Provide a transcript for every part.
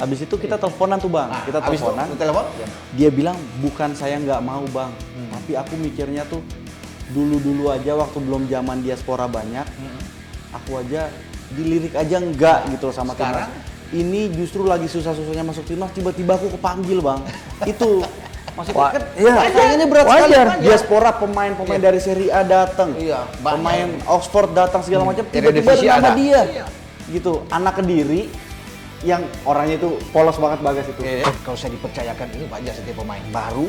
Habis itu kita teleponan tuh Bang, Nah, kita habis itu teleponan. lu telepon? Dia bilang bukan saya nggak mau Bang, tapi aku mikirnya tuh dulu aja waktu belum zaman diaspora banyak, aku aja dilirik aja enggak gitu loh sama Sekarang? timnas. Ini justru lagi susah-susahnya masuk timnas, tiba-tiba aku kepanggil Bang. Itu maksudnya kan iya. persaingannya berat Wajar. sekali. Diaspora pemain-pemain dari Serie A datang, Iya, banyak. pemain Oxford datang segala macam, tiba-tiba Eredivisie ada nama ada. dia. Iya. Gitu, anak Kediri yang orangnya itu polos banget Bagas itu. Kalau saya dipercayakan ini wajar setiap pemain baru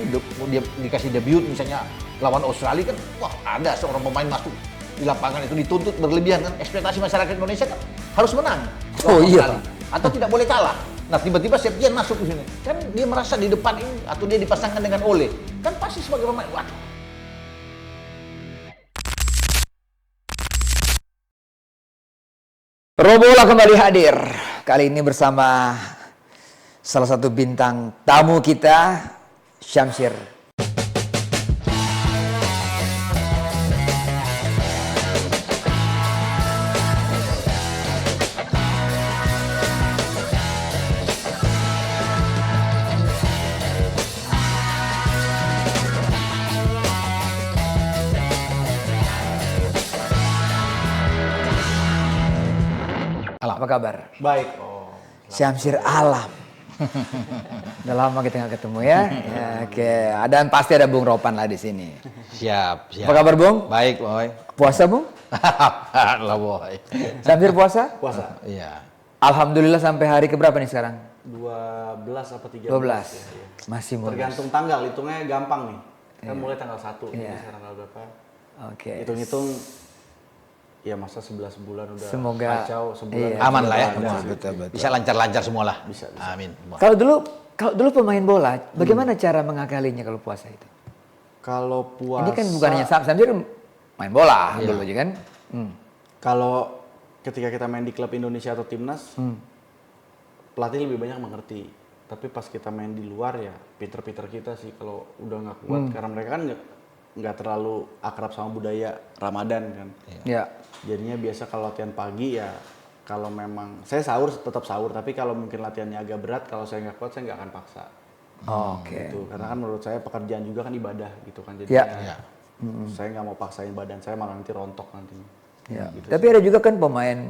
dia dikasih debut misalnya lawan Australia kan, wah ada seorang pemain masuk di lapangan itu dituntut berlebihan kan, ekspektasi masyarakat Indonesia kan harus menang Oh, lawan iya. Australia. Atau tidak boleh kalah. Nah tiba-tiba Septian masuk ke sini, kan dia merasa di depan ini atau dia dipasangkan dengan Ole, kan pasti sebagai pemain wah. Robola kembali hadir. Kali ini bersama salah satu bintang tamu kita, Syamsir. Apa kabar? Baik. Syamsir Alam. Udah lama kita nggak ketemu ya. Ya, oke, dan pasti ada Bung Ropan lah di sini. Siap. Apa kabar Bung? Baik, Boy. Puasa Bung? Lah, Boy. Syamsir puasa? Puasa. Iya. Alhamdulillah sampai hari keberapa nih sekarang? 12 apa 13? 12. Ya. Masih mulai. Tergantung tanggal, hitungnya gampang nih. Kan mulai tanggal 1, Iya. jadi sekarang tanggal berapa? Oke. Hitung-hitung ya masa 11 bulan udah Semoga- kacau, sebulan iya. Aman lah ya. ada. Semua. betul. Bisa lancar-lancar semua lah. Bisa. Amin. Kalau dulu pemain bola, bagaimana cara mengakalinya kalau puasa itu? Kalau puasa Ini kan bukan hanya Syamsir main bola Iya. dulu aja kan? Kalau ketika kita main di klub Indonesia atau timnas, pelatih lebih banyak mengerti. Tapi pas kita main di luar ya, pinter-pinter kita sih kalau udah nggak kuat, karena mereka kan nggak terlalu akrab sama budaya Ramadan kan. Ya. Jadinya biasa kalau latihan pagi ya, kalau memang saya sahur tetap sahur, tapi kalau mungkin latihannya agak berat, kalau saya nggak kuat saya nggak akan paksa. Oke. Gitu. Karena kan menurut saya pekerjaan juga kan ibadah gitu kan. Jadi Ya. saya nggak mau paksain badan saya, malah nanti rontok nantinya. Ya. Gitu Tapi ada juga kan pemain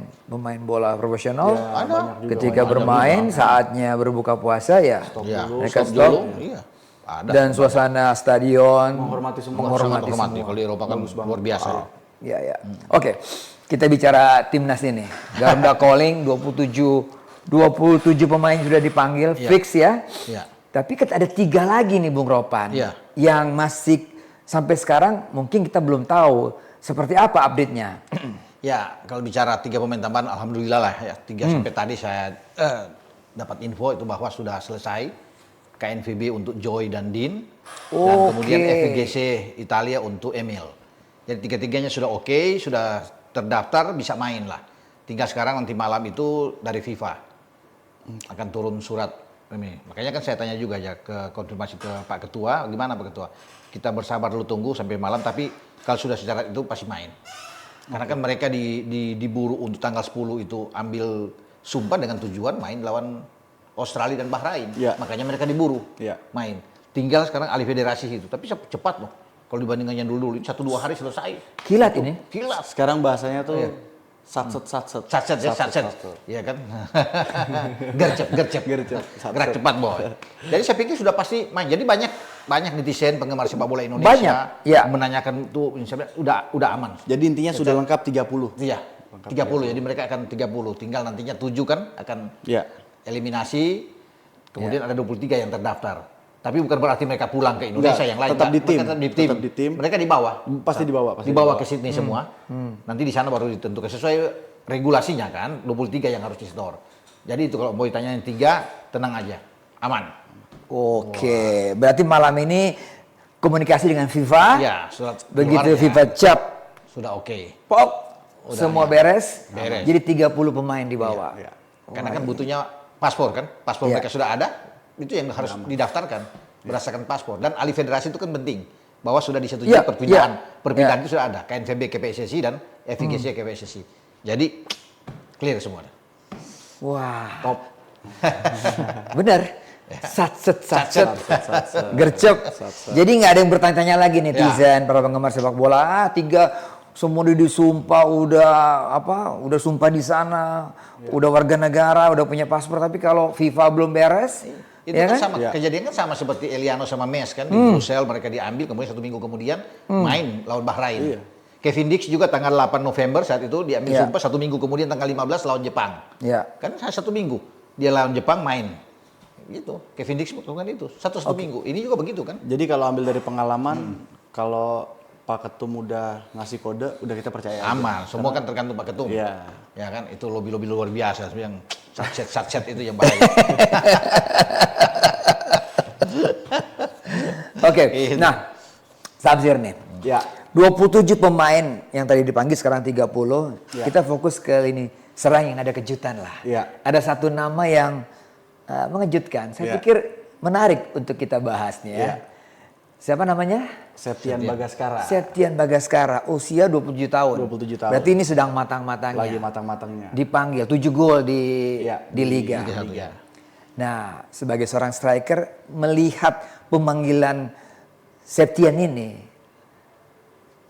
bola profesional Ya, banyak juga, ketika banyak bermain saatnya berbuka puasa ya Stop Iya. dulu, mereka Stop stop. dulu. Iya. Ada. Dan suasana stadion menghormati semua. menghormati Sangat semua. Kalau di Eropa kan luar biasa. Ya, ya. Oke, kita bicara timnas ini. Garuda Calling 27 pemain sudah dipanggil, Iya. fix ya. Iya. Tapi kan ada 3 lagi nih Bung Ropan. Iya. Yang masih sampai sekarang mungkin kita belum tahu seperti apa update-nya. Ya, kalau bicara 3 pemain tambahan, alhamdulillah lah ya. 3 sampai tadi saya dapat info itu bahwa sudah selesai KNVB untuk Joy dan Dean, dan kemudian Oke. FVGC Italia untuk Emil. Jadi 3-tiganya sudah oke, sudah terdaftar, bisa main lah. Tinggal sekarang nanti malam itu dari FIFA akan turun surat ini. Makanya kan saya tanya juga ya ke konfirmasi ke Pak Ketua, gimana Pak Ketua? Kita bersabar dulu tunggu sampai malam, tapi kalau sudah secara itu pasti main. Karena kan mereka diburu untuk tanggal 10 itu ambil sumpah dengan tujuan main lawan Australia dan Bahrain. Ya. Makanya mereka diburu Ya. main. Tinggal sekarang alih federasi itu. Tapi cepat loh. Kalau dibandingkan yang dulu, 1-2 hari selesai. Kilat ini. Kilat. Sekarang bahasanya tuh satset. Satset ya, satset. Iya kan? Gercep. Satset. Gerak cepat, boy. Jadi saya pikir sudah pasti main. Jadi banyak netizen penggemar sepak bola Indonesia Banyak, ya. menanyakan tuh udah aman. Jadi intinya sudah lengkap 30. Iya. 30. Jadi mereka akan 30. Tinggal nantinya 7 kan akan Ya. eliminasi. Kemudian ada 23 yang terdaftar. Tapi bukan berarti mereka pulang ke Indonesia Enggak, yang lain. tetap enggak. di tim. Mereka tetap Tetap di tim. Mereka di bawah. Pasti dibawa. Pasti Dibawa ke Sydney semua. Nanti di sana baru ditentukan sesuai regulasinya kan, 23 yang harus disetor. Jadi itu kalau mau ditanya yang 3, tenang aja, aman. Oke, berarti malam ini komunikasi dengan FIFA. Ya, surat Begitu keluar, FIFA cap, sudah oke. pop, Udah, semua ya. beres. Beres. Jadi 30 pemain dibawa. Ya. Karena kan butuhnya paspor kan, paspor Iya. mereka sudah ada, itu yang harus didaftarkan berdasarkan paspor. Dan alih federasi itu kan penting, bahwa sudah disetujui Iya, perpindahan iya. itu sudah ada, KNVB ke PSSI dan FIGC ke PSSI. Jadi clear semua. Wah, Top. Bener. Satset, satset, Satset. gercep. Jadi nggak ada yang bertanya-tanya lagi netizen, para penggemar sepak bola. Tiga semua disumpah udah sumpah di sana, udah warga negara, udah punya paspor. Tapi kalau FIFA belum beres, Itu ya kan kan? sama, kejadian kan sama seperti Eliano sama Mes kan di Brussels mereka diambil, kemudian 1 minggu kemudian main lawan Bahrain. Kevin Dix juga tanggal 8 November saat itu diambil sumpah, 1 minggu kemudian tanggal 15 lawan Jepang. Ya. Kan 1 minggu dia lawan Jepang main. Gitu. Kevin Dix melakukan itu satu minggu. Ini juga begitu kan? Jadi kalau ambil dari pengalaman, kalau Pak Ketum udah ngasih kode, udah kita percaya aja. Aman. Semua kan tergantung Pak Ketum. Iya. Ya kan, itu lobby-lobby luar biasa yang satset itu yang bahaya. Oke. Nah, Samsir nih. Ya. 27 pemain yang tadi dipanggil sekarang 30. Kita fokus ke ini serang yang ada kejutan lah. Ya. Ada satu nama yang mengejutkan. Saya pikir menarik untuk kita bahasnya. Ya. Siapa namanya? Septian Bagaskara. Septian Bagaskara, usia 27 tahun. 27 tahun. Berarti ini sedang matang-matangnya. Lagi matang-matangnya. Dipanggil 7 gol di Liga. Liga. Nah, sebagai seorang striker melihat pemanggilan Septian ini,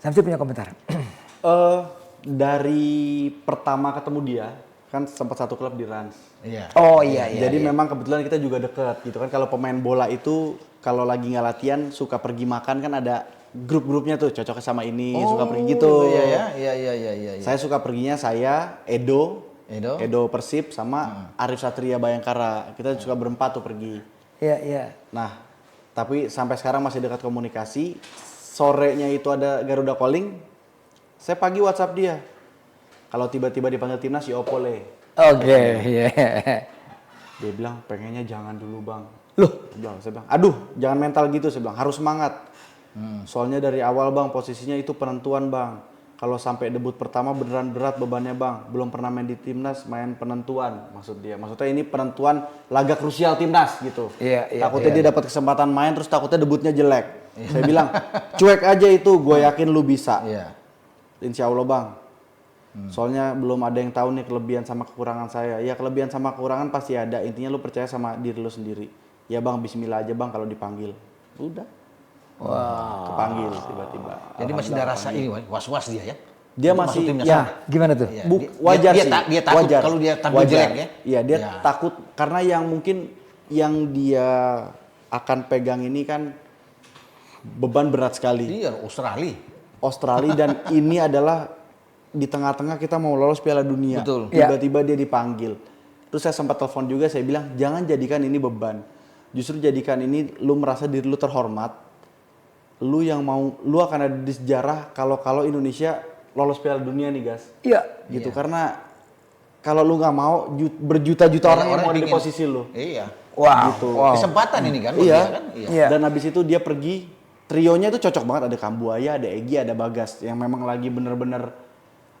Samsir punya komentar. Dari pertama ketemu dia, kan sempat satu klub di Rans. Iya. Oh iya. Jadi memang kebetulan kita juga deket gitu kan. Kalau pemain bola itu kalau lagi nggak latihan suka pergi makan kan ada grup-grupnya tuh cocoknya sama ini suka pergi gitu. Iya. Saya suka perginya Edo Persib sama Arif Satria Bayangkara. Kita suka berempat tuh pergi. Iya. Nah, tapi sampai sekarang masih dekat komunikasi. Sorenya itu ada Garuda Calling. Saya pagi WhatsApp dia. Kalau tiba-tiba dipanggil timnas ya opole. Oke, iya. Dia bilang pengennya jangan dulu bang. Loh? Saya bilang, aduh jangan mental gitu. Saya bilang harus semangat. Soalnya dari awal bang posisinya itu penentuan bang. Kalau sampai debut pertama beneran berat bebannya bang. Belum pernah main di timnas, main penentuan maksud dia. Maksudnya ini penentuan laga krusial timnas gitu. Iya. Takutnya dia dapat kesempatan main terus takutnya debutnya jelek. Saya bilang cuek aja itu, gue yakin lu bisa. Iya. Insya Allah bang. Soalnya belum ada yang tahu nih kelebihan sama kekurangan saya. Ya kelebihan sama kekurangan pasti ada. Intinya lu percaya sama diri lu sendiri. Ya bang, bismillah aja bang kalau dipanggil. Udah. Wow. Kepanggil tiba-tiba. Jadi masih ada rasa ini was-was dia ya? Dia Untuk masih masuk timnas. Ya, gimana tuh? Iya. Wajar Dia sih. dia takut wajar. kalau dia tampil Wajar. jelek ya? Iya, dia Ya. takut karena yang mungkin yang dia akan pegang ini kan beban berat sekali. Iya, Australia dan ini adalah di tengah-tengah kita mau lolos Piala Dunia. Betul. Tiba-tiba dia dipanggil. Terus saya sempat telepon juga, saya bilang jangan jadikan ini beban. Justru jadikan ini lu merasa diri lu terhormat. Lu akan ada di sejarah kalau Indonesia lolos Piala Dunia nih, guys. Iya. Gitu karena kalau lu nggak mau berjuta-juta orang yang mau ada di pingin. posisi lu. Iya. Wow. Gitu. Wow. Kesempatan ini kan? buat Iya. dia kan? Iya. Dan habis itu dia pergi, trionya itu cocok banget, ada Kambuaya, ada Egy, ada Bagas yang memang lagi bener-bener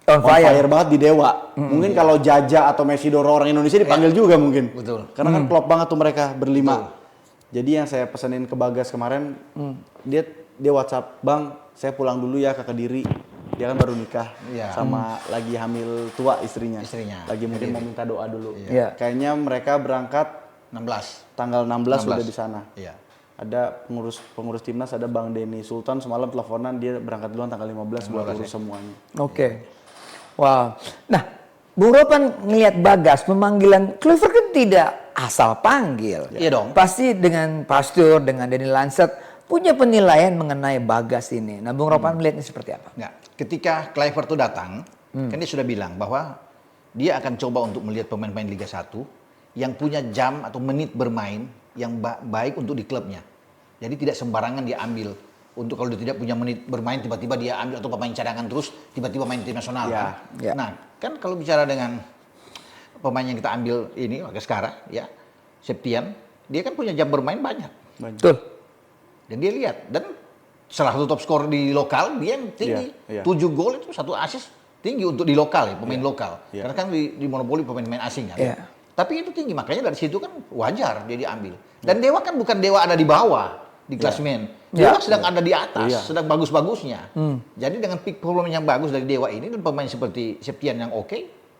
On fire. banget di Dewa. Mungkin kalau Jaja atau Messi Doro orang Indonesia dipanggil juga mungkin. Betul. Karena kan klop banget tuh mereka berlima. Jadi yang saya pesenin ke Bagas kemarin, dia WhatsApp, "Bang, saya pulang dulu ya ke Kediri." Dia kan baru nikah Iya. sama lagi hamil tua istrinya. Lagi mungkin mau minta doa dulu. Iya. Kayaknya mereka berangkat 16. tanggal 16 sudah di sana. Iya. Ada pengurus timnas, ada Bang Denny Sultan semalam teleponan, dia berangkat duluan tanggal 15 buat urus semuanya. Oke. Wow. Nah, Bung Ropan ngelihat Bagas pemanggilan Kluivert kan tidak asal panggil. Iya dong. Pasti dengan Pastur, dengan Denny Lancet punya penilaian mengenai Bagas ini. Nah, Bung Ropan melihatnya seperti apa? Nah, ketika Kluivert itu datang, kan dia sudah bilang bahwa dia akan coba untuk melihat pemain-pemain Liga 1 yang punya jam atau menit bermain yang baik untuk di klubnya. Jadi tidak sembarangan dia ambil. Untuk kalau dia tidak punya menit bermain tiba-tiba dia ambil atau pemain cadangan terus tiba-tiba main tim nasional. Ya, Kan? ya. Nah, kan kalau bicara dengan pemain yang kita ambil ini sekarang ya, Septian, dia kan punya jam bermain banyak. Betul. Dan dia lihat dan salah satu top skor di lokal dia yang tinggi. Iya, iya. 7 gol itu 1 assist tinggi untuk di lokal ya, pemain lokal. Iya. Karena kan di monopoli pemain-pemain asing kan. Iya. Tapi itu tinggi, makanya dari situ kan wajar dia diambil. Dan Dewa kan bukan Dewa ada di bawah di klasemen. Dewa sedang ada di atas, Iya. sedang bagus-bagusnya. Jadi dengan peak performa yang bagus dari Dewa ini dan pemain seperti Septian yang oke,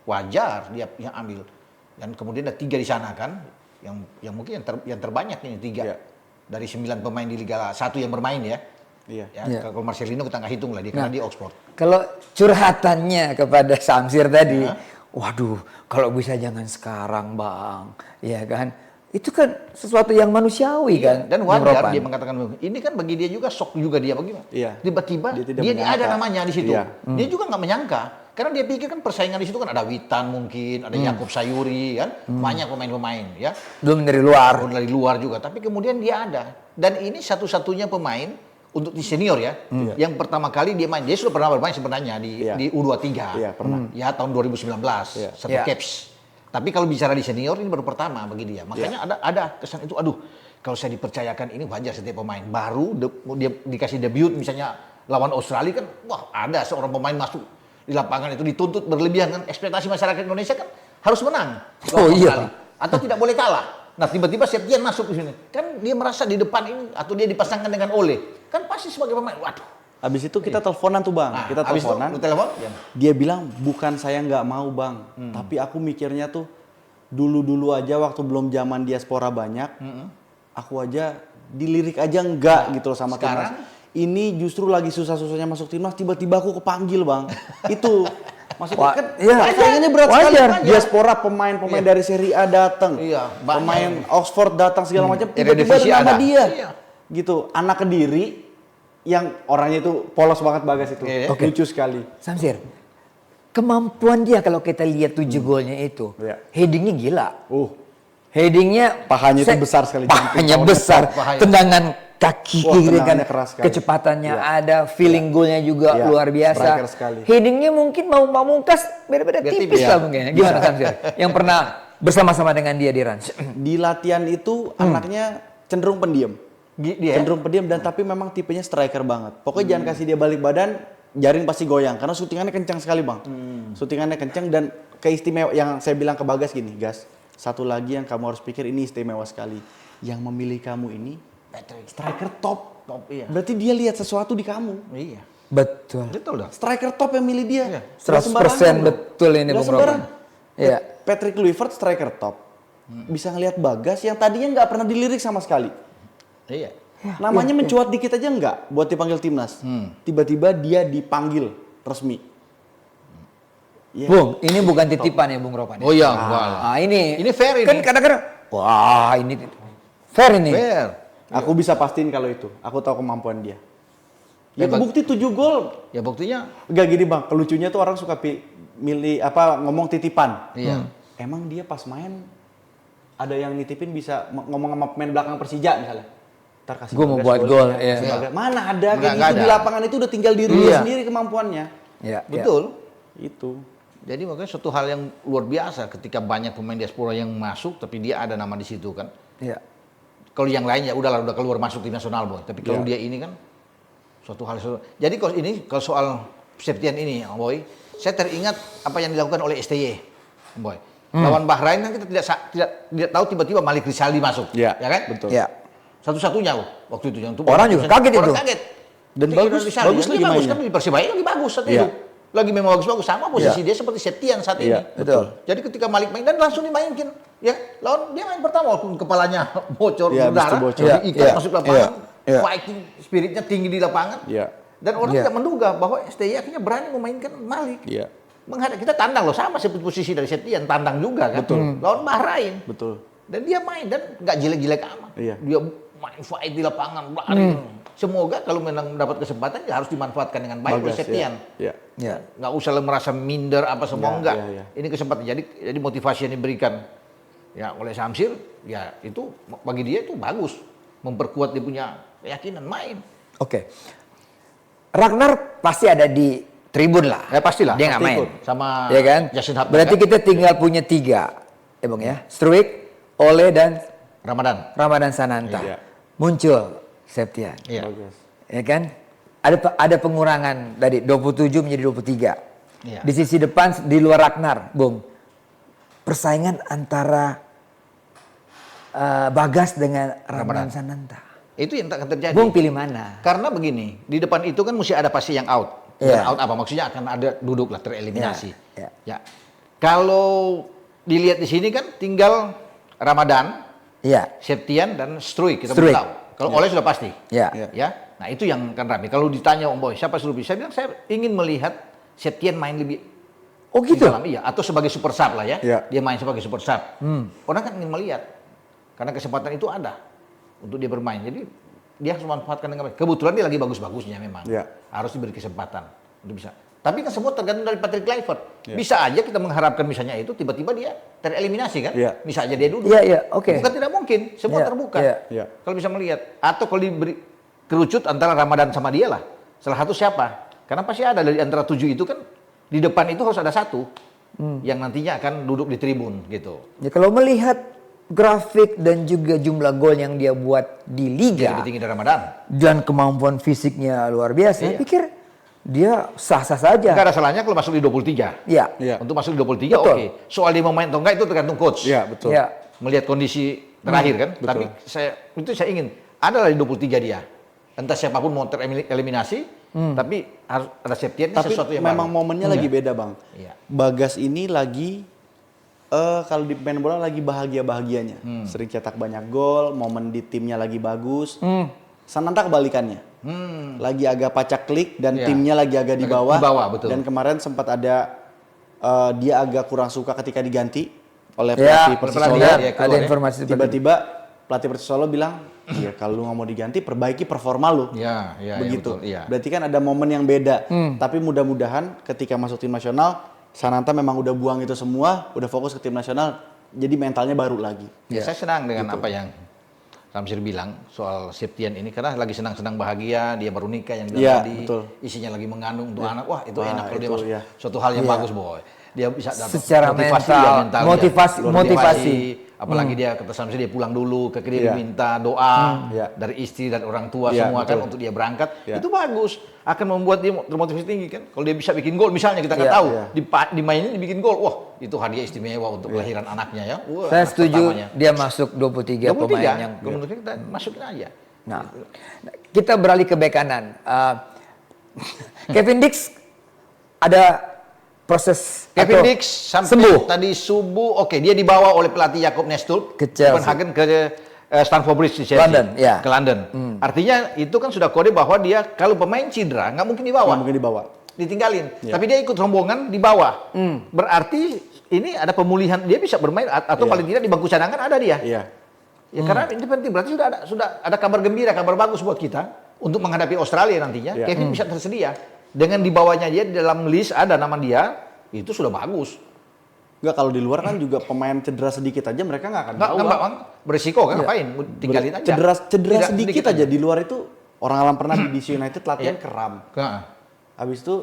wajar dia yang ambil. Dan kemudian ada 3 di sana kan, yang mungkin yang terbanyak ini 3 Iya. dari 9 pemain di Liga 1 yang bermain ya. Iya. Ya, Iya. kalau Marcelino kita nggak hitung lah dia karena di Oxford. Kalau curhatannya kepada Samsir tadi, waduh, kalau bisa jangan sekarang bang, ya kan? Itu kan sesuatu yang manusiawi kan? Dan Bung wajar Ropan? dia mengatakan ini kan bagi dia juga shock juga dia bagaimana? Iya. Tiba-tiba Dia tidak dia menyangka. ada namanya di situ. Iya. Dia juga nggak menyangka karena dia pikir kan persaingan di situ kan ada Witan mungkin, ada Yakub Sayuri kan, banyak pemain-pemain ya. Belum dari luar. Orang dari luar juga, tapi kemudian dia ada. Dan ini satu-satunya pemain untuk di senior ya, yang pertama kali dia main. Dia sudah pernah bermain sebenarnya Iya. di U23. Iya, pernah. Ya tahun 2019, Iya. satu Iya. caps. Tapi kalau bicara di senior ini baru pertama bagi dia. Makanya ada kesan itu, aduh, kalau saya dipercayakan ini wajar setiap pemain baru dia dikasih debut misalnya lawan Australia kan, wah ada seorang pemain masuk di lapangan itu dituntut berlebihan kan, ekspektasi masyarakat Indonesia kan harus menang Oh, lawan iya. Australia. Atau tidak boleh kalah. Nah tiba-tiba Septian masuk di sini, kan dia merasa di depan ini atau dia dipasangkan dengan Ole, kan pasti sebagai pemain, waduh. Habis itu kita teleponan tuh bang, Nah, kita habis itu teleponan. lu telepon, ya. Dia bilang bukan saya nggak mau bang, tapi aku mikirnya tuh dulu-dulu aja waktu belum zaman diaspora banyak, aku aja dilirik aja enggak gitu loh sama sekarang? timnas. Ini justru lagi susah-susahnya masuk timnas, tiba-tiba aku kepanggil bang. Itu maksudnya kan iya. saingannya berat Wajar. sekali. Wajar. Diaspora pemain-pemain dari Serie A datang, Iya, banyak. pemain Oxford datang segala macam, tiba-tiba Eredivisie ada nama ada. dia. Iya. Gitu, anak Kediri yang orangnya itu polos banget Bagas itu, Iya. Oke. lucu sekali. Samsir, kemampuan dia kalau kita lihat 7 golnya itu, Iya. headingnya gila. Headingnya Pahanya itu besar sekali, Pahanya jantung besar. Pahanya. Tendangan kaki Wah, kiri kan, tendangannya keras sekali. kecepatannya Iya. ada, feeling golnya juga Iya, luar biasa. striker sekali. Headingnya mungkin mau pamungkas beda-beda Biar tipis tipis, lah ya. mungkin. Gimana Samsir? Yang pernah bersama-sama dengan dia di Rans? Di latihan itu anaknya cenderung pendiam. Dia Cenderung pendiam dan tapi memang tipenya striker banget. Pokoknya jangan kasih dia balik badan, jaring pasti goyang karena syutingannya kencang sekali bang. Syutingannya kencang dan keistimewa yang saya bilang ke Bagas gini, Gas. Satu lagi yang kamu harus pikir ini istimewa sekali. Yang memilih kamu ini striker top. iya. Berarti dia lihat sesuatu di kamu. Iya. Betul. Betul dong. Striker top yang milih dia. Iya. 100% betul ini Bung Bung Ropan. Iya. Patrick Kluivert striker top. Bisa ngelihat Bagas yang tadinya nggak pernah dilirik sama sekali. Iya. Namanya mencuat dikit aja nggak buat dipanggil timnas. Tiba-tiba dia dipanggil resmi. Iya. Bung, ini bukan titipan ya Bung Ropan. Oh iya, Ah, ini fair kan ini. kadang-kadang wah ini fair ini. Fair. Aku bisa pastiin kalau itu. Aku tahu kemampuan dia. Ya Hebat. kebukti 7 gol. Ya buktinya. Enggak gini bang, kelucunya tuh orang suka milih ngomong titipan. Iya. Emang dia pas main ada yang nitipin bisa ngomong sama pemain belakang Persija misalnya. Ntar kasih Gua mau Bagas buat gol, gol, ya. iya. Kasih Bagas. Mana ada kayak Nggak gitu di ada. lapangan itu udah tinggal diri dia sendiri kemampuannya. Ya, Betul. Itu. Jadi makanya suatu hal yang luar biasa ketika banyak pemain diaspora yang masuk tapi dia ada nama di situ kan. Ya. Kalau yang lain ya udahlah udah keluar masuk tim nasional boy. Tapi kalau dia ini kan suatu hal. Jadi kalau soal Septian ini boy, saya teringat apa yang dilakukan oleh STY boy. Lawan Bahrain kan kita tidak tahu tiba-tiba Malik Rizaldi masuk. Iya, Ya kan? betul. Ya. Satu-satunya waktu itu yang Orang juga kaget itu. Orang kaget. Dan Itu bagus Rizaldi. lagi Dia bagus mainnya. kan di Persibaya lagi bagus saat Iya. itu. Lagi memang bagus-bagus sama posisi dia seperti Septian saat ini. Iya, betul. Jadi ketika Malik main dan langsung dimainkan, ya lawan dia main pertama walaupun kepalanya bocor Iya, habis berdarah, itu bocor. diikat Iya, masuk lapangan, iya, iya. fighting spiritnya tinggi di lapangan. Iya. Dan orang Iya. tidak menduga bahwa STY akhirnya berani memainkan Malik. Iya. Menghadap kita tandang loh sama seperti posisi dari Septian, tandang juga kan. Betul. Lawan Bahrain. Betul. Dan dia main dan nggak jelek-jelek amat. Iya. Dia main fight di lapangan, lari. Semoga kalau memang mendapat kesempatan ya harus dimanfaatkan dengan baik oleh Bagas, Septian. Iya. Ya. Nggak usah merasa minder apa semua Ya, enggak. ya, ya. Ini kesempatan. Jadi motivasi yang diberikan ya oleh Samsir ya itu bagi dia itu bagus, memperkuat dia punya keyakinan main. Oke. Ragnar pasti ada di tribun lah. Ya pastilah. Dia nggak pasti main. ikut. Sama Ya kan? Justin Hubner, Berarti kan? kita tinggal punya 3. Ya Bang ya. Struik, Ole dan Ramadan. Ramadan Sananta. Iya. Muncul Septian. Iya. Bagus. Ya kan? Ada pengurangan dari 27 menjadi 23. Iya. Di sisi depan di luar Ragnar, Bung. Persaingan antara Bagas dengan Ramadan Sananta. Itu yang akan terjadi. Bung pilih mana? Karena begini, di depan itu kan mesti ada pasti yang out. Iya. Dan out apa? Maksudnya akan ada duduk lah tereliminasi. Iya, Ya. Kalau dilihat di sini kan tinggal Ramadan, Iya. Septian dan Struijk kita Struijk. belum tahu. Kalau Oleh sudah pasti. Iya. Ya. Nah, itu yang kan rame. Kalau ditanya Om Boy, siapa Struijk? Saya bilang saya ingin melihat Septian main lebih Oh di gitu. dalam, iya, atau sebagai super sub lah ya. Iya. Dia main sebagai super sub. Orang kan ingin melihat. Karena kesempatan itu ada untuk dia bermain. Jadi dia harus memanfaatkan dengan baik. Kebetulan dia lagi bagus-bagusnya memang. Iya. Harus diberi kesempatan untuk bisa. Tapi kan semua tergantung dari Patrick Kluivert. Iya. Bisa aja kita mengharapkan misalnya itu tiba-tiba dia tereliminasi kan? Iya. Bisa aja dia duduk. Iya, iya, oke. Bukan tidak mungkin, semua Iya, terbuka. iya. Iya. Kalau bisa melihat atau kalau diberi kerucut antara Ramadan sama dia lah. Salah satu siapa? Karena pasti ada dari antara 7 itu kan di depan itu harus ada satu yang nantinya akan duduk di tribun gitu. Ya kalau melihat grafik dan juga jumlah gol yang dia buat di Dia liga lebih tinggi dari Ramadan. dan kemampuan fisiknya luar biasa, saya Iya. pikir dia sah-sah saja. Enggak ada salahnya kalau masuk di 23. Iya. Iya. Untuk masuk di 23 Betul. oke. Soal dia mau main atau enggak itu tergantung coach. Iya, betul. Iya. Melihat kondisi terakhir kan. betul. Tapi saya ingin ada di 23 dia. Entah siapapun mau tereliminasi, tapi harus ada Septian ini Tapi sesuatu yang memang baru. momennya lagi beda, Bang. Iya. Bagas ini lagi kalau di main bola lagi bahagia-bahagianya. Sering cetak banyak gol, momen di timnya lagi bagus. Sananta kebalikannya. Lagi agak pacak klik dan Iya. timnya lagi agak di bawah. Di bawah, betul. Dan kemarin sempat ada dia agak kurang suka ketika diganti oleh Ya, pelatih Persis pelatih, Solo. ya, ada keluar ya. informasi seperti itu. Tiba-tiba pelatih Persis Solo bilang, "Ya kalau lu nggak mau diganti, perbaiki performa lu." Iya, iya, Begitu. betul, iya. Berarti kan ada momen yang beda. Tapi mudah-mudahan ketika masuk tim nasional, Sananta memang udah buang itu semua, udah fokus ke tim nasional, jadi mentalnya baru lagi. Ya, saya senang dengan Gitu. apa yang Samsir bilang soal Septian ini karena lagi senang-senang bahagia, dia baru nikah yang bilang Iya, tadi, betul. isinya lagi mengandung untuk anak. Wah, itu Wah, enak kalau dia itu masuk. ya. Suatu hal yang Iya. bagus, Boy. Dia bisa dapat Secara mental, motivasi. Apalagi dia kata Samsir dia pulang dulu, ke dia Iya. diminta doa Iya. dari istri dan orang tua Iya, semua kan betul. untuk dia berangkat. Iya. Itu bagus, akan membuat dia termotivasi tinggi kan. Kalau dia bisa bikin gol misalnya kita nggak Iya, tahu, iya. dimainin dibikin gol. Wah, itu hadiah istimewa untuk kelahiran anaknya ya. Wah, Saya anak setuju pertamanya. dia masuk 23 pemain yang Menurut kita masukin aja. Nah, kita beralih ke bek kanan. Kevin Dix ada proses Kevin atau Dix sampai sembuh. tadi subuh, oke dia dibawa oleh pelatih Jakob Nestul Ke Chelsea. Copenhagen ke Stamford Bridge di Chelsea. London, ya. Ke London. Artinya itu kan sudah kode bahwa dia kalau pemain cedera nggak mungkin dibawa. Nggak mungkin dibawa. Ditinggalin. Iya. Tapi dia ikut rombongan di bawah. Berarti ini ada pemulihan, dia bisa bermain atau Iya. paling tidak di bangku cadangan ada dia. Iya. Ya karena ini penting, berarti sudah ada kabar gembira, kabar bagus buat kita untuk menghadapi Australia nantinya. Iya. Kevin bisa tersedia. Dengan dibawanya dia di dalam list ada nama dia, itu sudah bagus. Enggak, kalau di luar kan juga pemain cedera sedikit aja mereka nggak akan Enggak, bawa. Bang, beresiko kan ngapain? Tinggalin aja. Cedera Tidak, sedikit aja di luar itu orang alam pernah di DC United latihan Iya. kram. Heeh. Habis itu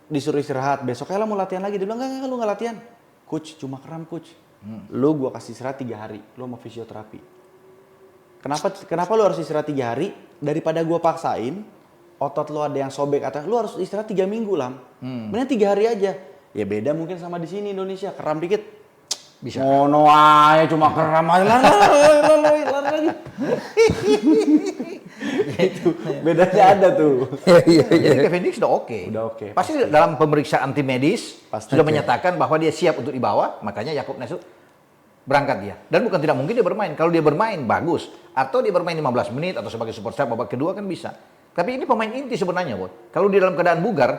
disuruh istirahat. Besoknya lah mau latihan lagi. Dia bilang, enggak, lu nggak latihan. Coach, cuma kram, coach. Lu gua kasih istirahat 3 hari. Lu mau fisioterapi. Kenapa lu harus istirahat 3 hari? Daripada gua paksain, otot lu ada yang sobek. Atau lu harus istirahat 3 minggu, Lam. Mending 3 hari aja. Ya beda mungkin sama di sini Indonesia. Kram dikit. Bisa. Ngono aja, cuma kram aja. Lari lagi. Itu bedanya ada tuh. Iya, iya. Jadi Kevin Dix sudah oke. Udah oke, Pasti dalam pemeriksaan tim medis Pasti. sudah Oke. menyatakan bahwa dia siap untuk dibawa, makanya Jakob Nesut berangkat dia. Dan bukan tidak mungkin dia bermain. Kalau dia bermain bagus, atau dia bermain 15 menit atau sebagai super sub babak kedua kan bisa. Tapi ini pemain inti sebenarnya, Boy. Kalau di dalam keadaan bugar,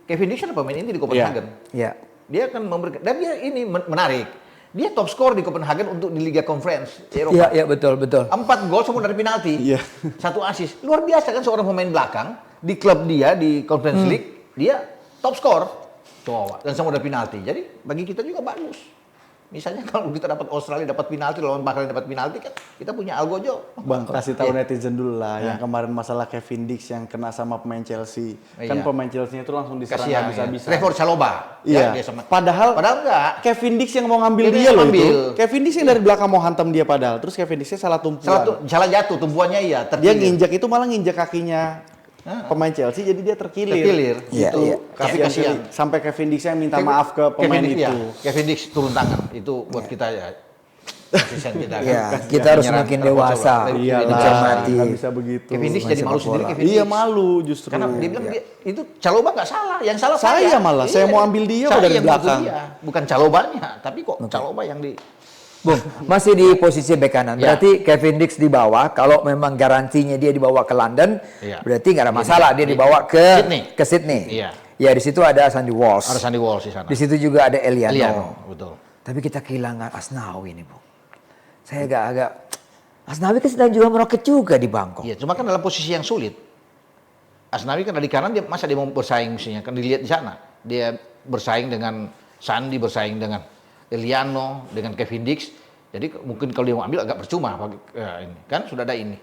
Kevin Dix adalah pemain inti di Copenhagen. Iya. Dia akan memberikan, dan dia ini menarik. Dia top skor di Copenhagen untuk di Liga Conference Eropa. Iya, iya betul, betul. 4 gol semua dari penalti. Iya. 1 assist. Luar biasa kan seorang pemain belakang di klub dia di Conference League, dia top skor. Coba dan semua dari penalti. Jadi bagi kita juga bagus. Misalnya kalau kita dapat Australia dapat penalti lawan Bahrain dapat penalti kan kita punya Algojo. Bang, kasih tahu Iya. netizen dulu lah yang kemarin masalah Kevin Dix yang kena sama pemain Chelsea. Kan Iya. pemain Chelsea itu langsung diserang Kasihan. habis-habisan. Trevor Chalobah. Iya. Ya, dia sama. Padahal enggak. Kevin Dix yang mau ngambil Dia dia yang loh ngambil. itu. Kevin Dix yang dari belakang mau hantam dia padahal. Terus Kevin Dixnya salah tumpuan. Salah jatuh tumpuannya iya. Dia terkilir. nginjak itu malah nginjak kakinya pemain Chelsea jadi dia terkilir. Terkilir. Iya, Itu iya. Kasihan kasihan. sekali. Sampai Kevin Dix yang minta maaf ke pemain Kevin Dix, itu. iya. Kevin Dix turun tangan itu buat kita ya. Asisten kita kan. Iya, kita harus Menyerang, semakin terpojok dewasa. loh. Iya Mencermati. nggak bisa begitu. Kevin Dix Main jadi malu sepak sendiri bola. Kevin Dix. Iya malu justru. Karena dia bilang itu Caloba nggak salah, yang salah Saya malah, saya mau ambil dia kok dari yang bantu belakang. dia, bukan Calobanya, tapi kok Caloba yang di. Bung, masih di posisi bek kanan. Ya. Berarti Kevin Dix dibawa. Kalau memang garansinya dia dibawa ke London, Iya. berarti nggak ada masalah. Dia dibawa ke Sydney. Iya. Ya di situ ada Sandy Walsh. Ada Sandy Walsh di sana. Di situ juga ada Eliano. Eliano, betul. Tapi kita kehilangan Asnawi ini, Bung. Saya agak Asnawi kan sedang juga meroket juga di Bangkok. Iya, cuma kan dalam posisi yang sulit. Asnawi kan dari kanan dia masa dia mau bersaing mestinya kan dilihat di sana. Dia bersaing dengan Sandy, bersaing dengan Eliano, dengan Kevin Dix. Jadi mungkin kalau dia mau ambil agak percuma ya, ini kan sudah ada ini.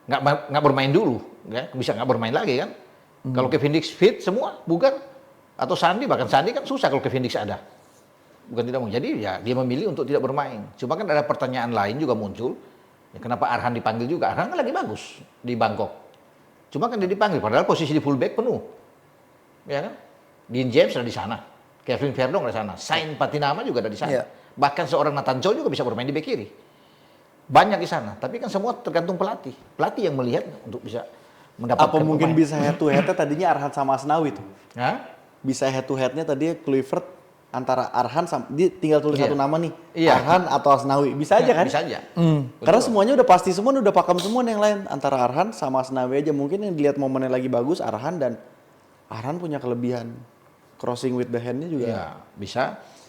Nggak bermain dulu, ya. Bisa nggak bermain lagi kan? Kalau Kevin Dix fit semua, bukan? Atau Sandy, bahkan Sandy kan susah kalau Kevin Dix ada. Bukan tidak mau. Jadi ya dia memilih untuk tidak bermain. Cuma kan ada pertanyaan lain juga muncul. Ya, kenapa Arhan dipanggil juga? Arhan kan lagi bagus di Bangkok. Cuma kan dia dipanggil, padahal posisi di fullback penuh. Ya kan? Dean James ada di sana. Kevin Verdong ada di sana. Sain Patinama juga ada di sana. Iya. Bahkan seorang Nathan Chow juga bisa bermain di bek kiri. Banyak di sana. Tapi kan semua tergantung pelatih. Pelatih yang melihat untuk bisa mendapatkan Apa mungkin pemain. bisa head to headnya tadinya Arhan sama Asnawi tuh? Hah? Bisa head to headnya tadi Kluivert antara Arhan sama dia tinggal tulis Iya. satu nama nih. Iya. Arhan atau Asnawi. Bisa aja kan? Bisa aja. Karena semuanya udah pasti semua, udah pakam semua nih yang lain. Antara Arhan sama Asnawi aja. Mungkin yang dilihat momennya lagi bagus Arhan, dan Arhan punya kelebihan crossing with the hand-nya juga. Iya, bisa.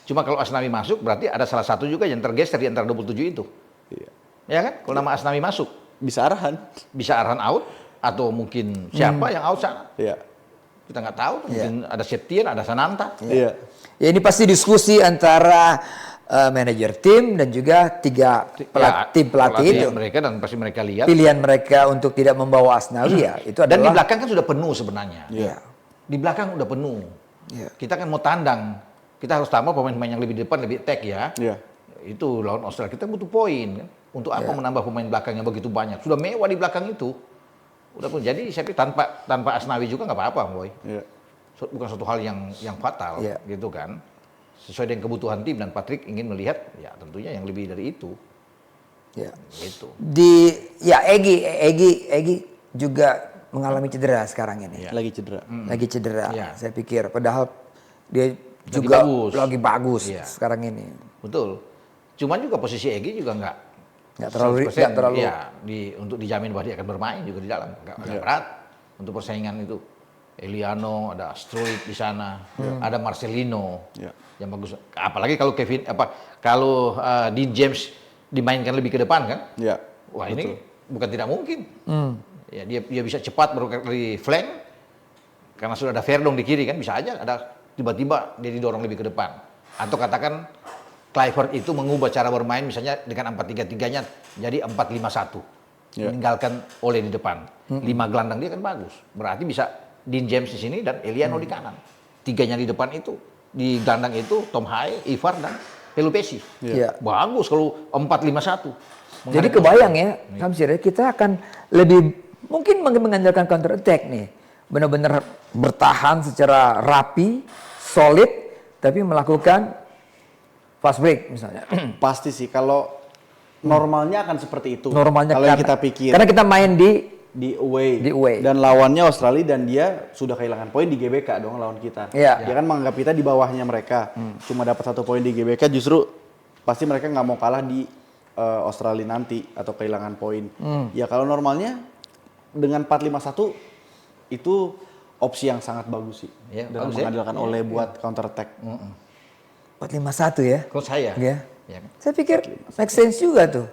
Cuma kalau Asnawi masuk berarti ada salah satu juga yang tergeser di antara 27 itu. Iya. Ya kan? Kalau nama Asnawi masuk, Bisa Arhan. bisa Arhan out atau mungkin siapa yang out sana. Iya. Kita nggak tahu, mungkin ada Septian, ada Sananta. Iya. Ya ini pasti diskusi antara manajer tim dan juga tiga tim pelatih itu. mereka dan pasti mereka lihat. Pilihan mereka untuk tidak membawa Asnawi ya itu Dan di adalah belakang kan sudah penuh sebenarnya. Iya. Di belakang udah penuh. Iya. Kita kan mau tandang. Kita harus tambah pemain-pemain yang lebih depan, lebih attack ya. Iya. Itu lawan Australia. Kita butuh poin kan. Untuk apa menambah pemain belakang yang begitu banyak? Sudah mewah di belakang itu. Udah pun. Jadi saya pikir tanpa Asnawi juga nggak apa-apa, Boy. Iya. Bukan suatu hal yang fatal, Iya. gitu kan. Sesuai dengan kebutuhan tim dan Patrick ingin melihat, ya tentunya yang lebih dari itu. ya. Gitu. Egy juga mengalami cedera sekarang ini. Iya. Lagi cedera. Lagi cedera. Iya. Saya pikir padahal dia Lagi juga bagus. lagi bagus Iya. sekarang ini. Betul. Cuman juga posisi Egy juga nggak terlalu 100%, ya, untuk dijamin bahwa dia akan bermain juga di dalam. Agak berat untuk persaingan itu. Eliano, ada Struik di sana, ada Marcelino Iya. yang bagus. Apalagi kalau kalau Dean James dimainkan lebih ke depan kan? Iya. Wah ini bukan tidak mungkin. Ya, dia bisa cepat bergerak dari flank karena sudah ada Verdong di kiri kan, bisa aja ada tiba-tiba dia didorong lebih ke depan. Atau katakan Kluivert itu mengubah cara bermain misalnya dengan 4-3-3-nya jadi 4-5-1. Ya. Meninggalkan Ole di depan. 5 gelandang dia kan bagus. Berarti bisa Dean James di sini dan Eliano di kanan. 3-nya di depan itu, di gelandang itu Tom Haye, Ivar dan Pelupesi. Iya. Bagus kalau 4-5-1. Jadi kebayang ya, Samsir, kita akan lebih mungkin mengandalkan counter attack nih. Benar-benar bertahan secara rapi, solid, tapi melakukan fast break misalnya. Pasti sih kalau normalnya akan seperti itu. Normalnya kalau yang kita pikir karena kita main di away. Di away. Dan lawannya Australia dan dia sudah kehilangan poin di GBK dong lawan kita. Iya. Dia kan menganggap kita di bawahnya mereka. Cuma dapat 1 poin di GBK, justru pasti mereka nggak mau kalah di Australia nanti atau kehilangan poin. Ya kalau normalnya dengan 4-5-1 itu opsi yang sangat bagus sih. Ya, dengan bagus ya. mengandalkan Ole buat counter attack. 4-5-1 ya. Kalau saya, Ya. ya kan? Saya pikir make sense juga tuh.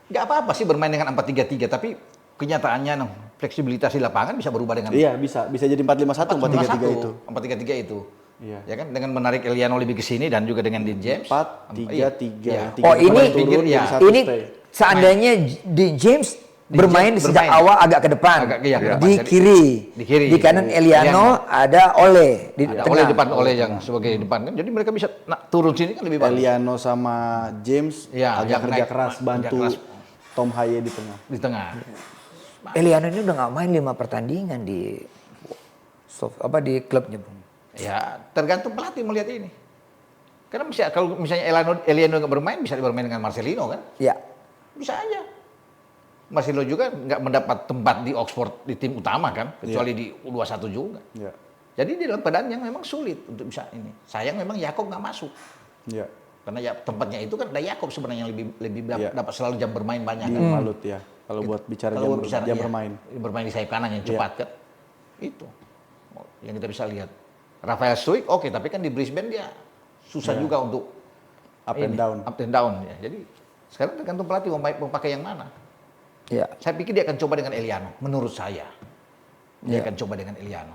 Nggak apa-apa sih bermain dengan 4-3-3, tapi kenyataannya fleksibilitas di lapangan bisa berubah dengan Iya, bisa jadi 4-5-1, 4-3-3 itu. 4-3-3 itu. Iya. Ya kan dengan menarik Eliano lebih ke sini dan juga dengan Dean James. 4-3-3. Iya. Tiga Oh, depan ini- turun, iya. jadi satu Ini stay. seandainya di James bermain James sejak bermain. awal agak ke depan. Agak, iya, ke depan. Di Jadi, kiri. di kiri. kanan Eliano ada Ole di Ada tengah. Oleh depan, Oleh yang sebagai depan kan. Jadi mereka bisa turun sini kan lebih bagus. Eliano sama James Iya, agak yang kerja naik, keras kerja bantu keras. Tom Haye di tengah. Di tengah. Eliano ini udah nggak main 5 pertandingan di di klubnya, Bung. Ya tergantung pelatih melihat ini. Karena kalau misalnya Eliano nggak bermain, bisa bermain dengan Marcelino kan? Ya. Bisa aja. Marcelino juga nggak mendapat tempat di Oxford di tim utama kan, kecuali di U21 juga. Iya. Jadi dia dalam keadaan yang memang sulit untuk bisa ini. Sayang memang Yakob nggak masuk. Iya. Karena ya tempatnya itu kan ada Yakob sebenarnya yang lebih Iya. dapat selalu jam bermain banyak Di kan. Malut ya. Kalau buat bicara Kalau jam iya, bermain. bermain di sayap kanan yang cepat kan. Itu yang kita bisa lihat. Rafael Struijk oke, tapi kan di Brisbane dia susah juga untuk Up and down. Up and down ya. Jadi sekarang tergantung pelatih mau pakai yang mana. Ya. Saya pikir dia akan coba dengan Eliano, menurut saya. Dia Ya. akan coba dengan Eliano.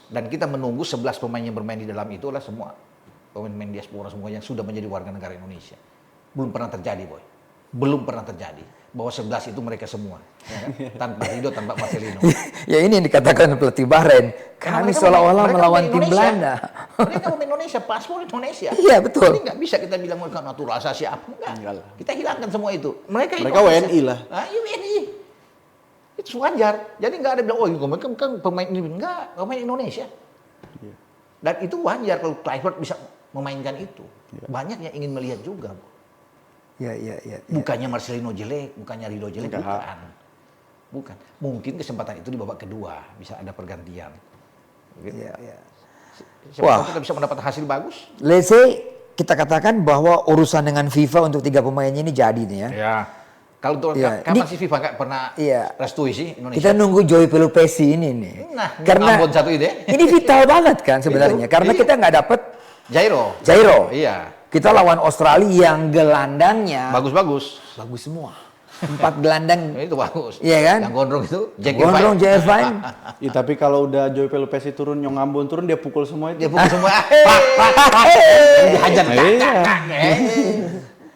Dan kita menunggu 11 pemain yang bermain di dalam itu adalah semua pemain diaspora semua yang sudah menjadi warga negara Indonesia. Belum pernah terjadi, Boy. Belum pernah terjadi bahwa 11 itu mereka semua, ya kan? Tanpa Rido, tanpa Marcelino. Ya ini yang dikatakan pelatih Bahrain. Kami Mereka seolah-olah mereka melawan pemain tim Indonesia. Belanda. Mereka pemain Indonesia, paspor Indonesia. Iya, betul. Jadi nggak bisa kita bilang mereka naturalisasi apa. Enggak lah. Kita hilangkan semua itu. Mereka WNI lah. Ah, iya WNI. Itu wajar. Jadi nggak ada bilang, oh ini kan pemain ini. Enggak, pemain Indonesia. Iya. Dan itu wajar kalau Kluivert bisa memainkan itu. Banyak yang ingin melihat juga. Ya. Bukannya Marcelino jelek, bukannya Rido jelek, Enggak. bukan. Mungkin kesempatan itu di babak kedua bisa ada pergantian. Gitu. Ya. Siapa Wah. tahu kita bisa mendapat hasil bagus. Let's say kita katakan bahwa urusan dengan FIFA untuk 3 pemain ini jadi nih ya. Ya. Kalau untuk Iya. kapan Ini- sih FIFA nggak pernah Iya. restui sih Indonesia? Kita nunggu Joey Pelupesi ini nih. Nah, Karena Ambon satu ide. ini vital banget kan sebenarnya. Karena Iya. kita nggak dapet Jairo. Jairo. Iya. Kita lawan Australia yang gelandangnya Bagus-bagus. bagus semua. 4 gelandang. Itu bagus. Iya kan? Yang gondrong itu Jack Gondrong Irvine. Irvine. Ya, tapi kalau udah Joey Pelupesi turun, Nyong Ambon turun, dia pukul semua itu. Dia pukul semua. Dihajar. Iya.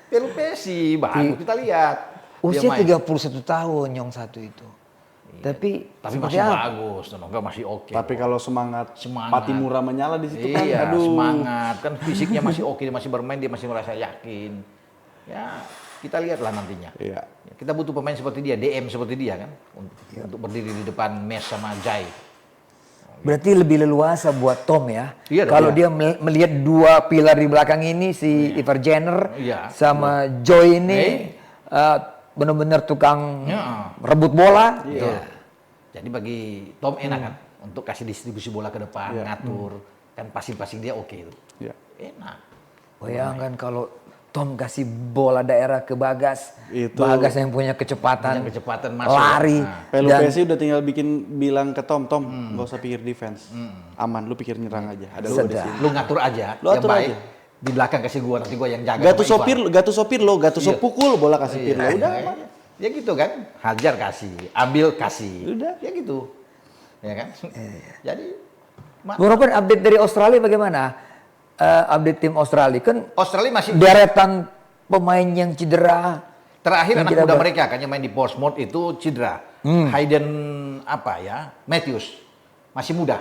Pelupesi bagus kita lihat. Dia Usia main. 31 tahun Nyong satu itu. Tapi Tapi seperti masih apa? bagus, tenaga masih oke. Tapi kalau semangat, Semangat. Patimura menyala di situ kan, Iya, aduh. semangat kan fisiknya masih oke, dia masih bermain, dia masih merasa yakin. Ya, kita lihatlah nantinya. Iya. Ya, kita butuh pemain seperti dia, DM seperti dia kan, untuk berdiri di depan Mes sama Jai. Berarti lebih leluasa buat Tom ya. Iya dong, Kalau iya. dia melihat 2 pilar di belakang ini si Ivar Jenner Iya. sama Joy ini benar-benar tukang Iya. rebut bola. Betul. Jadi bagi Tom enak kan, untuk kasih distribusi bola ke depan, Iya. ngatur, kan passing-passing dia oke itu. Iya. Enak. Bayangkan kalau Tom kasih bola daerah ke Bagas. Itu. Bagas yang punya kecepatan. Yang kecepatan masuk. Lari. Nah. Pelupesi udah tinggal bilang ke Tom, nggak usah pikir defense, aman, lu pikir nyerang aja. Ada gua di Sedap. sini. Lu ngatur aja, Lu yang atur baik. aja. Di belakang kasih gua, nanti gua yang jaga. Gak tuh sama sopir, Ivan. gak tuh Iya. pukul bola kasih Pirlo. Udah Iya, aman. Ya gitu kan, hajar kasih, ambil kasih. Udah. Ya gitu. Ya kan? Jadi Bung Robert, update dari Australia bagaimana? Update tim Australia kan Australia masih deretan pemain yang cedera. terakhir Yang anak tidak muda ber- mereka kan yang main di Portsmouth itu cedera. Hayden apa ya? Matthews. Masih muda.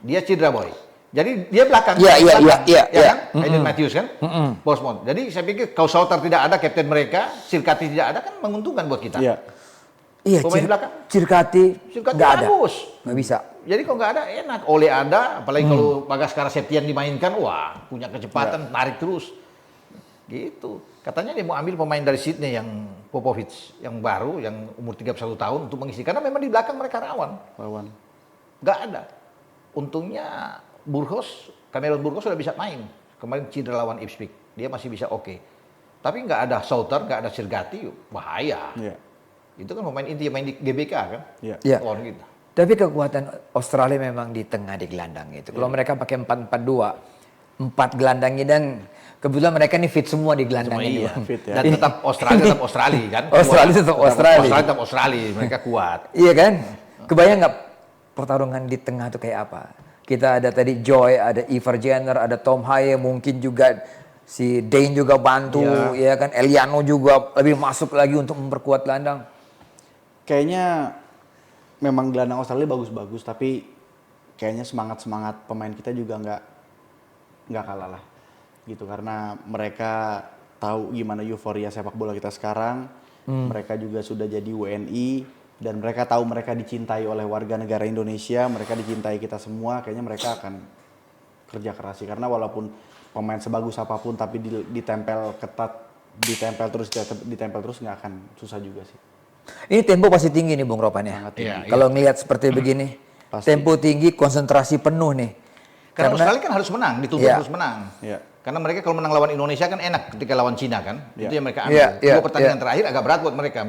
Dia cedera, Boy. Jadi dia belakang. Iya, iya, belakang. iya, Ya iya. kan? Hayden Matthews kan? Portsmouth. Jadi saya pikir kalau Sauter tidak ada, kapten mereka, Sirkati tidak ada kan menguntungkan buat kita. Iya. Iya, Pemain belakang? Cirkati Sirkati nggak ada. bagus. Nggak bisa. Jadi kalau nggak ada enak, Ole ada, apalagi kalau Bagaskara Septian dimainkan, wah punya kecepatan, tarik terus. Gitu. Katanya dia mau ambil pemain dari Sydney yang Popovic, yang baru, yang umur 31 tahun untuk mengisi. Karena memang di belakang mereka rawan. Lawan. Nggak ada. Untungnya Cameron Burgos sudah bisa main. Kemarin cedera lawan Ipswich, dia masih bisa oke. Tapi nggak ada Sauter, nggak ada Sirgati, bahaya. Iya. Itu kan pemain inti yang main di GBK kan? Iya. Iya. Lawan kita. Tapi kekuatan Australia memang di tengah di gelandang itu. Kalau mereka pakai 4-4-2, 4 gelandangnya dan kebetulan mereka ini fit semua di gelandangnya. Iya, juga. fit ya. Dan tetap Australia kan. Australia tetap Australia. Australia tetap Australia, mereka kuat. Iya kan? Kebayang nggak pertarungan di tengah itu kayak apa? Kita ada tadi Joy, ada Ivar Jenner, ada Tom Haye, mungkin juga si Dane juga bantu, ya kan? Eliano juga lebih masuk lagi untuk memperkuat gelandang. Kayaknya memang gelandang Australia bagus-bagus, tapi kayaknya semangat pemain kita juga nggak kalah lah, gitu. Karena mereka tahu gimana euforia sepak bola kita sekarang. Mereka juga sudah jadi WNI dan mereka tahu mereka dicintai oleh warga negara Indonesia. Mereka dicintai kita semua. Kayaknya mereka akan kerja keras sih, karena walaupun pemain sebagus apapun tapi ditempel ketat, ditempel terus nggak akan susah juga sih. Ini tempo pasti tinggi nih Bung Ropan ya. Sangat tinggi. Iya. Kalau ngelihat seperti begini, Pasti. tempo tinggi, konsentrasi penuh nih. Karena Australia kan harus menang, dituntut Iya. harus menang. Iya. Karena mereka kalau menang lawan Indonesia kan enak ketika lawan Cina kan. Iya. Itu yang mereka ambil. Iya, iya, Dua pertandingan iya. terakhir agak berat buat mereka.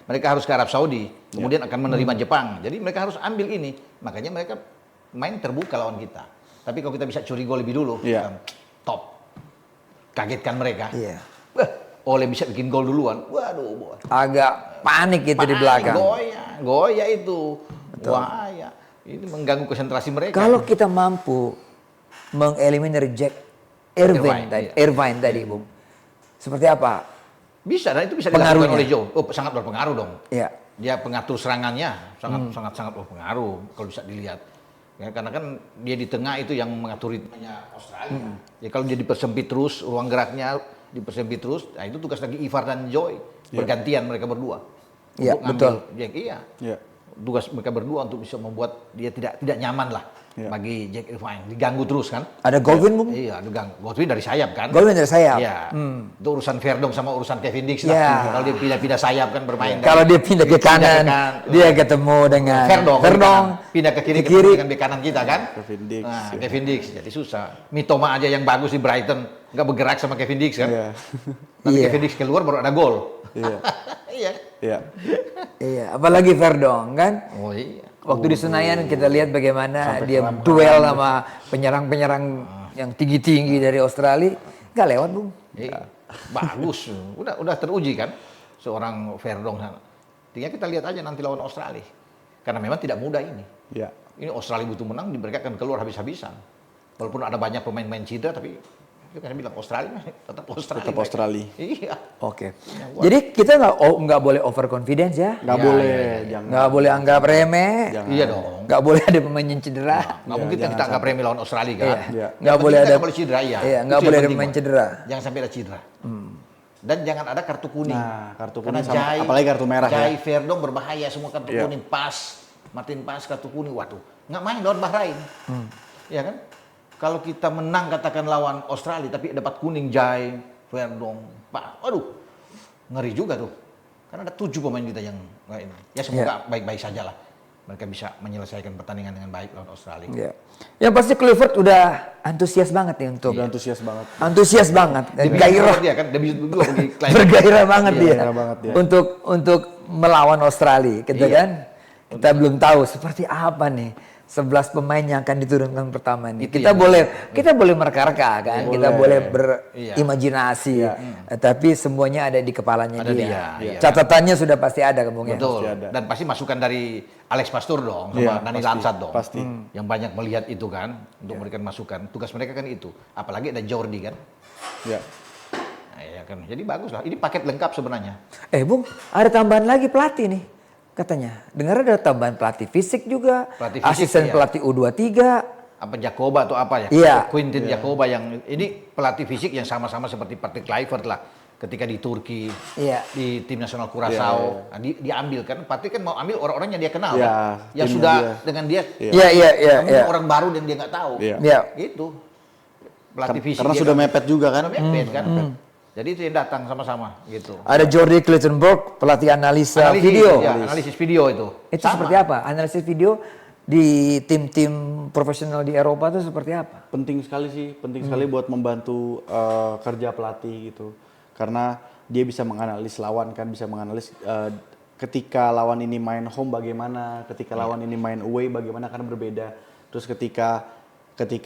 Mereka harus ke Arab Saudi, kemudian akan menerima Jepang. Jadi mereka harus ambil ini. Makanya mereka main terbuka lawan kita. Tapi kalau kita bisa curi gol lebih dulu, Iya. top. Kagetkan mereka. Iya. Wah, Ole bisa bikin gol duluan. Waduh, boy. Agak panik gitu di Panik, belakang. Goyah itu. Wah, ya. Ini mengganggu konsentrasi mereka. Kalau kita mampu mengeliminir Jack Irvine tadi, Bung. Seperti apa? Bisa, dan itu bisa Pengaruhnya. dilakukan oleh Joe. Oh, sangat berpengaruh dong. Iya. Dia pengatur serangannya sangat berpengaruh kalau bisa dilihat. Ya, karena kan dia di tengah itu yang mengatur ritmenya Australia. Ya kalau dia dipersempit terus, ruang geraknya dipersempit terus, nah itu tugas lagi Ivar dan Joy. Bergantian mereka berdua. Iya, Untuk ngambil betul. Jack, iya. Iya. Tugas mereka berdua untuk bisa membuat dia tidak nyaman lah Iya. bagi Jack Irvine. Diganggu terus kan. Ada Govin, Bung? Iya, diganggu. Godwin dari sayap kan. Govin dari sayap. Iya. Itu urusan Verdong sama urusan Kevin Dix Iya. lah. Kalau dia pindah-pindah sayap kan bermain. kan. Kalau dia pindah ke kanan, dia ketemu dengan Verdong pindah ke kiri, ketemu dengan bek kanan kita kan. Kevin Dix, Nah, ya. Kevin Dix jadi susah. Mitoma aja yang bagus di Brighton nggak bergerak sama Kevin Dix kan. Iya. Nanti Iya. Kevin Dix keluar baru ada gol. Iya. Iya. Iya. Iya, apalagi Verdong kan. Oh iya. Waktu di Senayan kita lihat bagaimana Sampai dia keram-keram duel sama penyerang-penyerang yang tinggi-tinggi dari Australia. Nggak lewat, Bung. Iya. Bagus. Udah teruji kan seorang Verdong sana. Tinggal kita lihat aja nanti lawan Australia. Karena memang tidak mudah ini. Iya. Ini Australia butuh menang, mereka akan keluar habis-habisan. Walaupun ada banyak pemain-pemain cedera, tapi itu kan bilang Australia tetap Australia. Tetap Australia. Iya. Oke. Jadi kita nggak boleh overconfidence ya. Nggak Ya, boleh, ya, jangan. Nggak boleh anggap remeh. Jangan. Iya dong. Nggak boleh ada pemain yang cedera. Nggak mungkin jangan kita anggap remeh lawan Australia kan. Iya. Iya. Nggak Yang boleh penting ada kita nggak boleh cedera ya. Iya, Itu nggak yang boleh ada penting, pemain Bang. cedera. Jangan sampai ada cedera. Dan jangan ada kartu kuning. Nah, kartu Karena kuning sama- apalagi kartu merah ya. Jai Verdong berbahaya semua kartu Iya. kuning pas. Martin pas kartu kuning. Waduh, nggak main lawan Bahrain. Ya kan? Kalau kita menang katakan lawan Australia tapi dapat kuning Jai Verdong, Pak. Waduh. Ngeri juga tuh. Karena ada 7 pemain kita yang lain. Ya semoga baik-baik saja lah. Mereka bisa menyelesaikan pertandingan dengan baik lawan Australia. Iya. Yang pasti Clifford udah antusias banget nih untuk Udah antusias banget. antusias banget dan Dia gairah dia kan, dia bisa berdua pergi Clive. bergairah banget Iya, dia gairah banget dia. untuk melawan Australia gitu Iya. kan. Kita belum tahu seperti apa nih 11 pemain yang akan diturunkan pertama nih. Itu Kita yang- boleh bermerka-reka kan, kita boleh berimajinasi, Iya. tapi semuanya ada di kepalanya Ada dia. dia, iya. Catatannya sudah pasti ada Bung ya. Betul. Pasti ada. Dan pasti masukan dari Alex Pastur dong, sama Iya, Dani pasti, Lansat dong. pasti. Yang banyak melihat itu kan, untuk memberikan masukan. Tugas mereka kan itu. Apalagi ada Jordi kan. Iya. Nah, ya kan. Jadi bagus lah. Ini paket lengkap sebenarnya. Bung, ada tambahan lagi pelatih nih. Katanya, dengar ada tambahan pelatih fisik juga, Pelatih fisik, asisten iya. pelatih U23. Apa Jacoba atau apa ya? Iya. Quintin Jacoba yang ini pelatih fisik yang sama-sama seperti Patrick Kluivert lah. Ketika di Turki, Iya. di tim nasional Curaçao, nah, diambil kan. Patrick kan mau ambil orang-orang yang dia kenal Iya, kan. Yang timnya sudah dia. dengan dia. Iya. Namun orang baru dan dia nggak tahu. Iya. Iya. Gitu. Pelatih fisik Karena dia sudah kan. mepet juga kan. Sudah mepet kan. Jadi itu yang datang sama-sama gitu. Ada Jordi Klittenberg, pelatih analisa video. Ya, analisis video itu. Itu Sama. seperti apa? Analisis video di tim-tim profesional di Eropa itu seperti apa? Penting sekali sih, penting sekali buat membantu kerja pelatih gitu. Karena dia bisa menganalis lawan kan, bisa menganalis ketika lawan ini main home bagaimana, ketika lawan ini main away bagaimana, kan berbeda. Terus ketika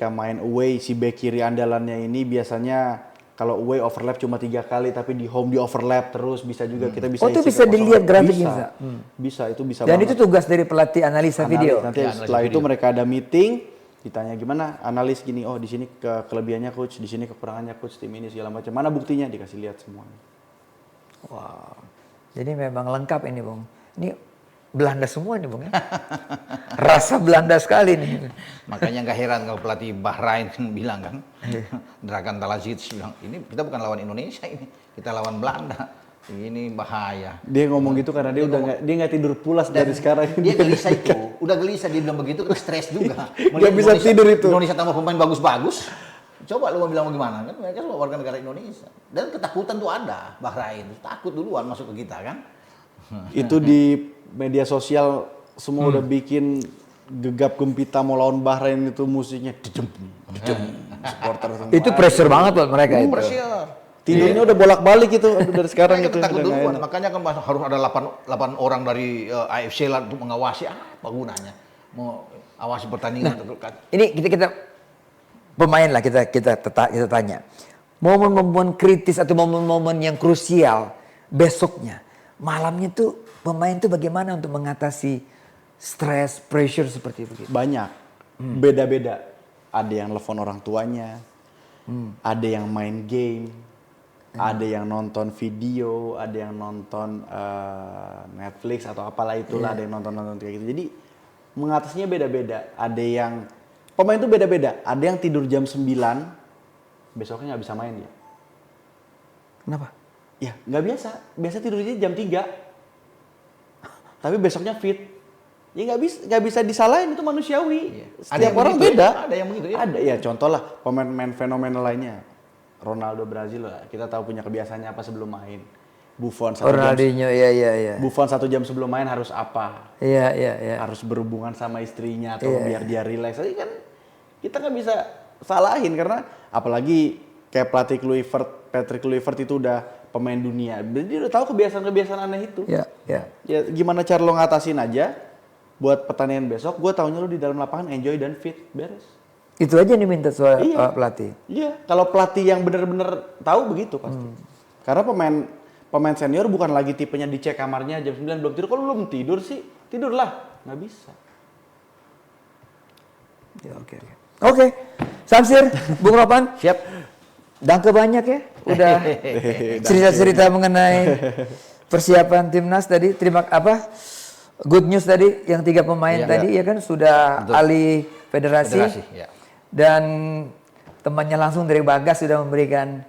main away si bek kiri andalannya ini biasanya kalau away overlap cuma 3 kali, tapi di home di overlap terus, bisa juga kita bisa. Oh, itu isi bisa kekosongan. dilihat grafiknya, Bisa, bisa? bisa itu bisa. Dan banget. itu tugas dari pelatih analisa video. Nanti Ya, setelah analisa itu video. mereka ada meeting, ditanya gimana, analis gini, oh di sini kelebihannya coach, di sini kekurangannya coach, tim ini segala macam. Mana buktinya, dikasih lihat semuanya. Wow. Jadi memang lengkap ini, Bung. Ini Belanda semua nih, Bung ya. Rasa Belanda sekali nih. Makanya nggak heran kalau pelatih Bahrain kan bilang kan, Dragan Talazic bilang, ini kita bukan lawan Indonesia ini, kita lawan Belanda. Ini bahaya. Dia ngomong gitu karena dia udah nggak tidur pulas dari sekarang. Dia gelisah itu, udah gelisah dia bilang begitu, kan stres juga. Nggak bisa Indonesia- tidur itu. Indonesia tambah pemain bagus-bagus, Coba lu mau bilang mau gimana kan? Mereka semua warga negara Indonesia. Dan ketakutan tuh ada, Bahrain takut duluan masuk ke kita kan. Itu di media sosial semua udah bikin gegap gempita mau lawan Bahrain itu musiknya dejem, supporter semua. Itu pressure banget buat mereka itu. Pressure. Tidurnya udah bolak-balik itu dari sekarang Mereka gitu. takut udah nggak duluan. enak. Makanya kan harus ada 8 orang dari AFC lah untuk mengawasi apa gunanya. Mau awasi pertandingan kan. Ini kita pemain lah kita tanya. Momen-momen kritis atau momen-momen yang krusial besoknya, malamnya tuh pemain tuh bagaimana untuk mengatasi stres, pressure seperti itu? Banyak, beda-beda. Ada yang telepon orang tuanya, ada yang main game, ada yang nonton video, ada yang nonton Netflix atau apalah itulah, ada yang nonton kayak gitu. Jadi mengatasinya beda-beda. Ada yang pemain itu beda-beda. Ada yang tidur jam 9, besoknya nggak bisa main ya. Kenapa? Ya nggak biasa. Biasa tidurnya jam 3. Tapi besoknya fit. Ya nggak bisa disalahin, itu manusiawi. Setiap orang beda. Ada yang begitu ya. Ada ya, contoh lah pemain-pemain fenomenal lainnya. Ronaldo Brazil lah, kita tahu punya kebiasaannya apa sebelum main. Buffon Ronaldinho, iya. Buffon 1 jam sebelum main harus apa? Iya. Harus berhubungan sama istrinya atau biar dia relax. Jadi kan kita nggak bisa salahin karena apalagi kayak pelatih Patrick Kluivert itu udah pemain dunia. Jadi dia udah tahu kebiasaan-kebiasaan aneh itu. Iya. Ya gimana cara lo ngatasin aja buat pertandingan besok, gue taunya lo di dalam lapangan enjoy dan fit, beres. Itu aja nih minta soal pelatih. Iya, kalau pelatih yang benar-benar tahu begitu pasti. Karena pemain senior bukan lagi tipenya dicek kamarnya jam 9 belum tidur. Kalau belum tidur sih, tidurlah. Nggak bisa. Ya, oke. Samsir, Bung Ropan. Siap. Danke banyak ya. Udah cerita-cerita mengenai persiapan timnas tadi. Good news tadi yang 3 pemain tadi ya kan sudah alih federasi. Ya. Dan temannya langsung dari Bagas sudah memberikan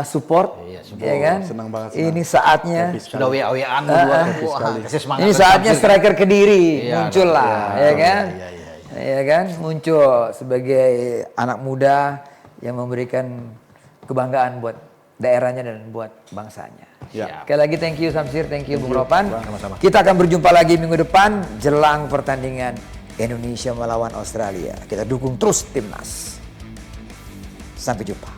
support, ya kan? Senang banget. Ini saatnya. Sudah WA-WAan berdua. Kasih semangat. Ini saatnya striker Kediri Iya, muncul lah, ya kan? Iya. Ya kan, muncul sebagai anak muda yang memberikan kebanggaan buat daerahnya dan buat bangsanya. Ya. Sekali lagi thank you Samsir, thank you Bung Ropan. Kita akan berjumpa lagi minggu depan jelang pertandingan Indonesia melawan Australia. Kita dukung terus timnas. Sampai jumpa.